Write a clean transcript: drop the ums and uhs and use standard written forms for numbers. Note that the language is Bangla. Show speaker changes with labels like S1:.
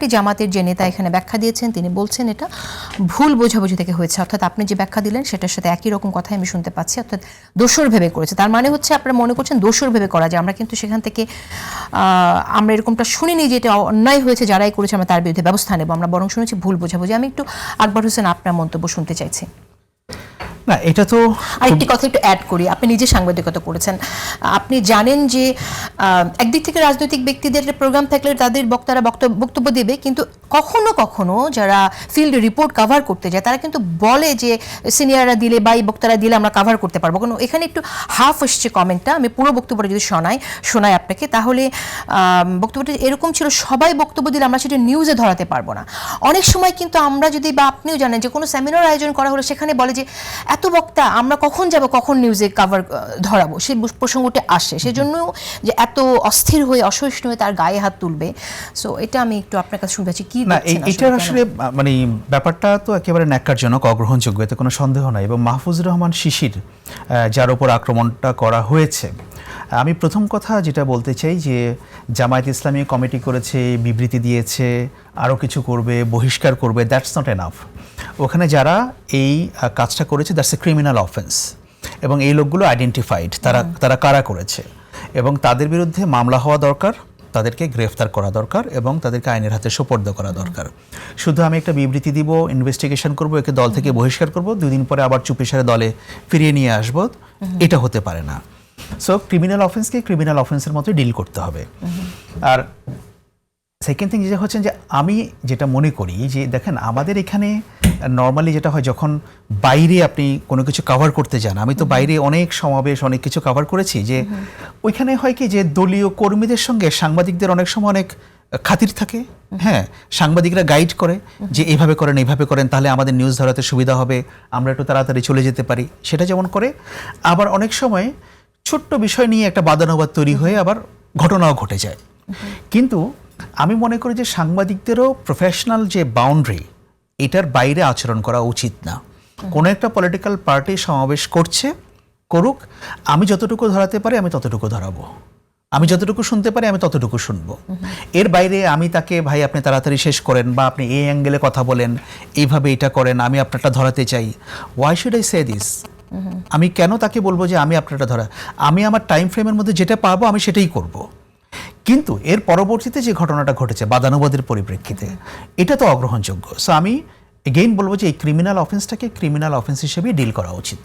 S1: পার্টি জামাতের যে নেতা এখানে ব্যাখ্যা দিয়েছেন তিনি বলছেন এটা ভুল বোঝাবুঝি থেকে হয়েছে, অর্থাৎ আপনি যে ব্যাখ্যা দিলেন সেটার সাথে একই রকম কথাই আমি শুনতে পাচ্ছি, অর্থাৎ দোষর ভেবে করেছে। তার মানে হচ্ছে আপনারা মনে করছেন দোষর ভেবে করা যায়। আমরা কিন্তু সেখান থেকে আমরা এরকমটা শুনিনি যে এটা অন্যায় হয়েছে, যারাই করেছে আমরা তার বিরুদ্ধে ব্যবস্থা নেব, আমরা বরং শুনেছি ভুল বোঝাবুঝি। আমি একটু আকবর হোসেন আপনার মন্তব্য শুনতে চাইছি।
S2: না, এটা তো
S1: আরেকটি কথা একটু অ্যাড করি, আপনি নিজে সাংবাদিকতা করেছেন, আপনি জানেন যে একদিক থেকে রাজনৈতিক ব্যক্তিদের প্রোগ্রাম থাকলে তাদের বক্তারা বক্তব্য দেবে, কিন্তু কখনো কখনো যারা ফিল্ড রিপোর্ট কাভার করতে যায় তারা কিন্তু বলে যে সিনিয়ররা দিলে বা এই বক্তারা দিলে আমরা কাভার করতে পারবো। কারণ এখানে একটু হাফ এসছে কমেন্টটা, আমি পুরো বক্তব্যটা যদি শোনাই আপনাকে, তাহলে বক্তব্যটা এরকম ছিল সবাই বক্তব্য দিলে আমরা সেটা নিউজে ধরাতে পারবো না। অনেক সময় কিন্তু আমরা যদি, বা আপনিও জানেন যে কোনো সেমিনার আয়োজন করা হলে সেখানে বলে যে এত বক্তা আমরা কখন যাব, কখন নিউজে কাভার ধরাবো, সেই প্রসঙ্গটি আসে, সেজন্য যে এত অস্থির হয়ে অসহিষ্ণু হয়ে তার গায়ে হাত তুলবে। সো এটা আমি একটু আপনার কাছে শুনতে চাচ্ছি, কি
S2: না, এটার আসলে মানে ব্যাপারটা তো একেবারে ন্যাক্কারজনক, অগ্রহণযোগ্য, এতে কোনো সন্দেহ নাই। এবং মাহফুজুর রহমান শিশির যার উপর আক্রমণটা করা হয়েছে, আমি প্রথম কথা যেটা বলতে চাই যে জামায়াত ইসলামী কমিটি করেছে, বিবৃতি দিয়েছে, আরও কিছু করবে, বহিষ্কার করবে, দ্যাটস নট এনাফ। ওখানে যারা এই কাজটা করেছে দ্যাটস এ ক্রিমিনাল অফেন্স, এবং এই লোকগুলো আইডেন্টিফাইড, তারা কারা করেছে, এবং তাদের বিরুদ্ধে মামলা হওয়া দরকার, তাদেরকে গ্রেফতার করা দরকার, এবং তাদেরকে আইনের হাতে সোপর্দ করা দরকার। শুধু আমি একটা বিবৃতি দিব, ইনভেস্টিগেশন করব, একে দল থেকে বহিষ্কার করব, 2 দিন পরে আবার চুপিসারে দলে ফিরিয়ে নিয়ে আসব, এটা হতে পারে না। সো ক্রিমিনাল অফেন্সকে ক্রিমিনাল অফেন্সের মতো ডিল করতে হবে। আর সেকেন্ড থিং যেটা হচ্ছে যে আমি যেটা মনে করি যে দেখেন, আমাদের এখানে নর্মালি যেটা হয় যখন বাইরে আপনি কোনো কিছু কভার করতে যান, আমি তো বাইরে অনেক সমাবেশ অনেক কিছু কভার করেছি, যে ওইখানে হয় কি যে দলীয় কর্মীদের সঙ্গে সাংবাদিকদের অনেক সময় অনেক খাতির থাকে। হ্যাঁ, সাংবাদিকরা গাইড করে যে এইভাবে করেন এইভাবে করেন, তাহলে আমাদের নিউজ ধরাতে সুবিধা হবে, আমরা একটু তাড়াতাড়ি চলে যেতে পারি, সেটা যেমন করে। আবার অনেক সময় ছোট্ট বিষয় নিয়ে একটা বাদানুবাদ তৈরি হয়ে আবার ঘটনাও ঘটে যায়। কিন্তু আমি মনে করি যে সাংবাদিকদেরও প্রফেশনাল যে বাউন্ডারি, এটার বাইরে আচরণ করা উচিত না। কোনো একটা পলিটিক্যাল পার্টি সমাবেশ করুক, আমি যতটুকু ধরাতে পারি আমি ততটুকু ধরাবো, আমি যতটুকু শুনতে পারি আমি ততটুকু শুনবো। এর বাইরে আমি তাকে ভাই আপনি তাড়াতাড়ি শেষ করেন, বা আপনি এই অ্যাঙ্গেলে কথা বলেন, এইভাবে এটা করেন, আমি আপনারটা ধরাতে চাই, why should I say this? আমি কেন তাকে বলবো যে আমি আপনারটা ধরা? আমি আমার টাইম ফ্রেমের মধ্যে যেটা পাবো আমি সেটাই করব। কিন্তু এর পরবর্তীতে যে ঘটনাটা ঘটেছে বাদানুবাদের পরিপ্রেক্ষিতে, এটা তো অগ্রহণযোগ্য। সো আমি এগেইন বলবো যে এই ক্রিমিনাল অফেন্সটাকে ক্রিমিনাল অফেন্স হিসেবে ডিল করা উচিত।